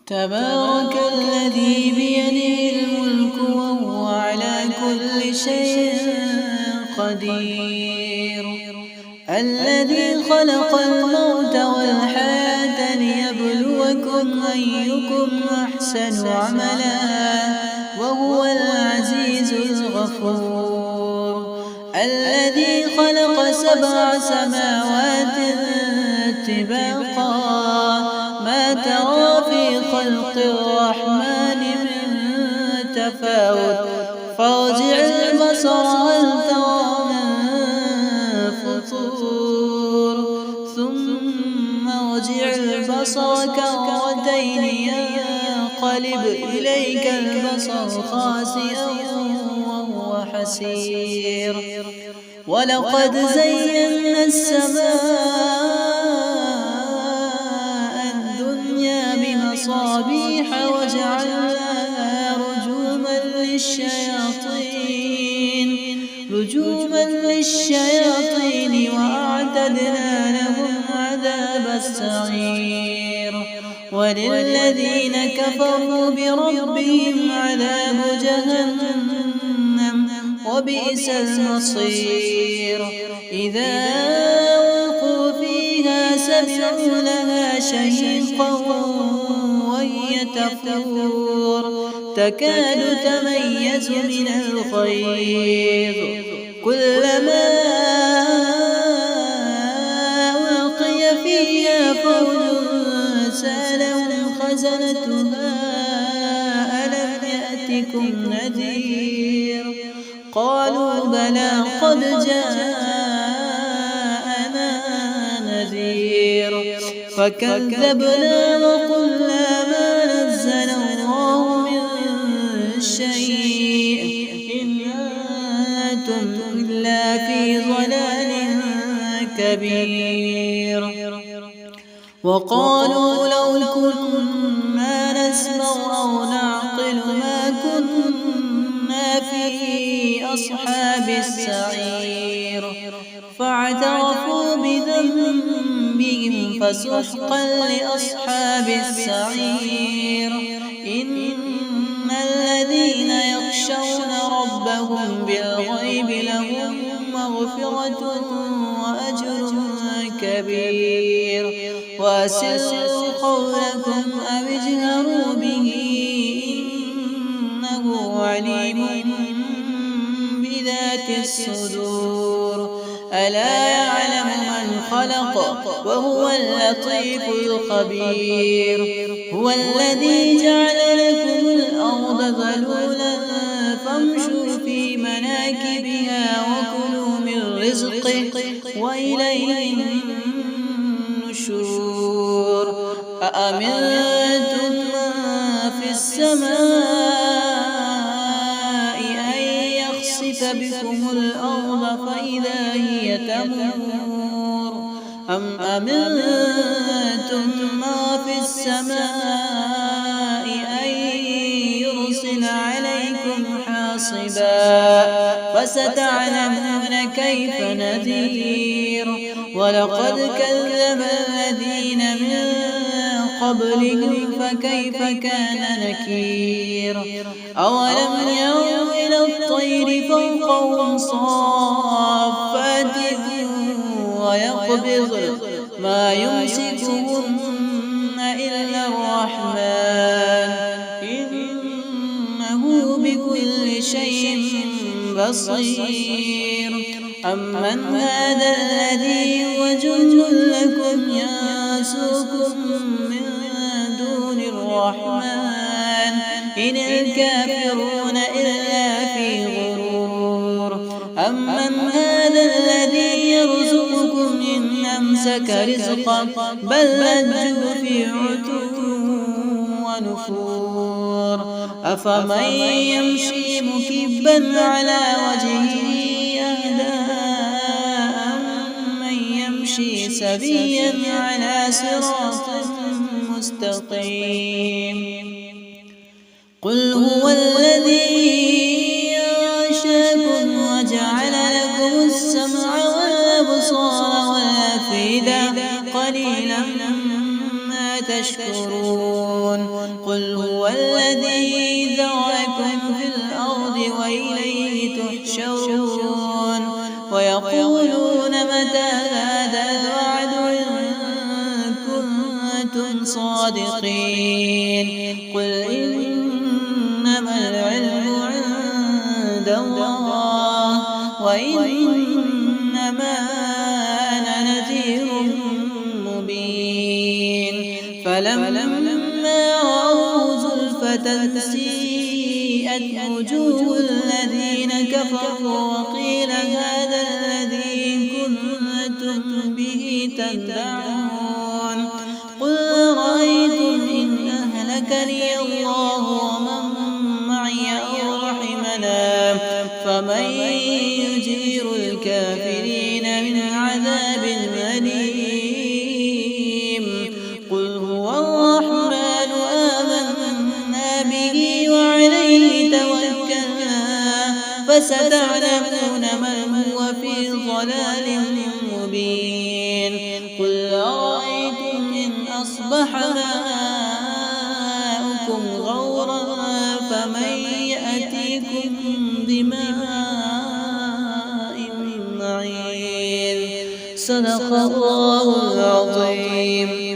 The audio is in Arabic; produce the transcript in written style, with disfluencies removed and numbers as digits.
تبارك الذي بيده الملك وهو على كل شيء قدير. الذي خلق الموت والحياة ليبلوكم أيكم أحسن عملا وهو العزيز الغفور. الذي خلق 7 سماوات طباقا ما ترى في خلق الرحمن من تفاوت فارجع البصر هل ترى من فطور ثم ارجع البصر كرتين ينقلب إليك البصر خاسئا وهو حسير. ولقد زينا السماء الدنيا بمصابيح وجعلناها رجوما للشياطين وأعتدنا لهم عذاب السعير. وللذين كفروا بربهم عذاب جهنم وبئس المصير. إذا ألقوا فيها سمعوا لها شهيقا وهي تفور تكاد تميز من الغيظ كلما ألقي فيها فوج سألهم خزنتها ألم يأتكم نذير قالوا بلى قد جاءنا نذير فكذبنا وقلنا ما نزل الله من شيء إن أنتم إلا في ضلال كبير. وقالوا لو كنا نسمع أو نعقل ما كنا في أصحاب السعير فاعترفوا بذنبهم فسحقا لأصحاب السعير. إن الذين يخشون ربهم بالغيب لهم مغفرة وأجر كبير. وأسروا قولكم أو اجهروا به إنه عليم بذات الصدور. ألا يعلم من خلق وهو اللطيف الخبير. هو الذي جعل لكم الأرض ذلولا فامشوا في مناكبها وكلوا من رزقه وإليه النشور. أأمنتم من في السماء أن يخسف بكم الأرض فإذا هي تمور أم أمنتم ما في السماء أن يرسل عليكم حاصبا فستعلمون كيف نذير. ولقد كذب الذين من قبلهم فكيف كان نكير. أولم يروا إلى الطير فوقهم صافات ويقبض ما يمسكهن إلا الرحمن إنه بكل شيء بصير. أمن هذا الذي هو جند لكم ينصركم من دون الرحمن إن الكافرون إلا في غرور. أمن هذا الذي يرزقكم إن أمسك رزقا بل لجوا في عتو ونفور. أفمن يمشي مكبا على وجهه أهدى أمن يمشي سويا على صراط مستقيم. قل هو الذي أنشأكم وجعل لكم السمع والأبصار والأفئدة قليلا ما تشكرون قل هو الذي ذرأكم في الأرض وإليه تحشرون ويقولون متى هذا الوعد إن كنتم صادقين قل إنما العلم عند الله وإنما أنا نذير مبين فلما رأوا زلفة سيئت وجوه الذين كفروا وقيل هذا الذي كنتم به تدعون قل أرأيتم إن أهلكني الله ومن معي أو رحمنا فمن يجير الكافرين من عذاب أليم قل هو الرحمن آمنا به وعليه توكلنا فستعلمون من هو في ضلال مبين قل أرأيتم إن أصبح ماؤكم غورا فمن يأتيكم بماء معين صدق الله العظيم.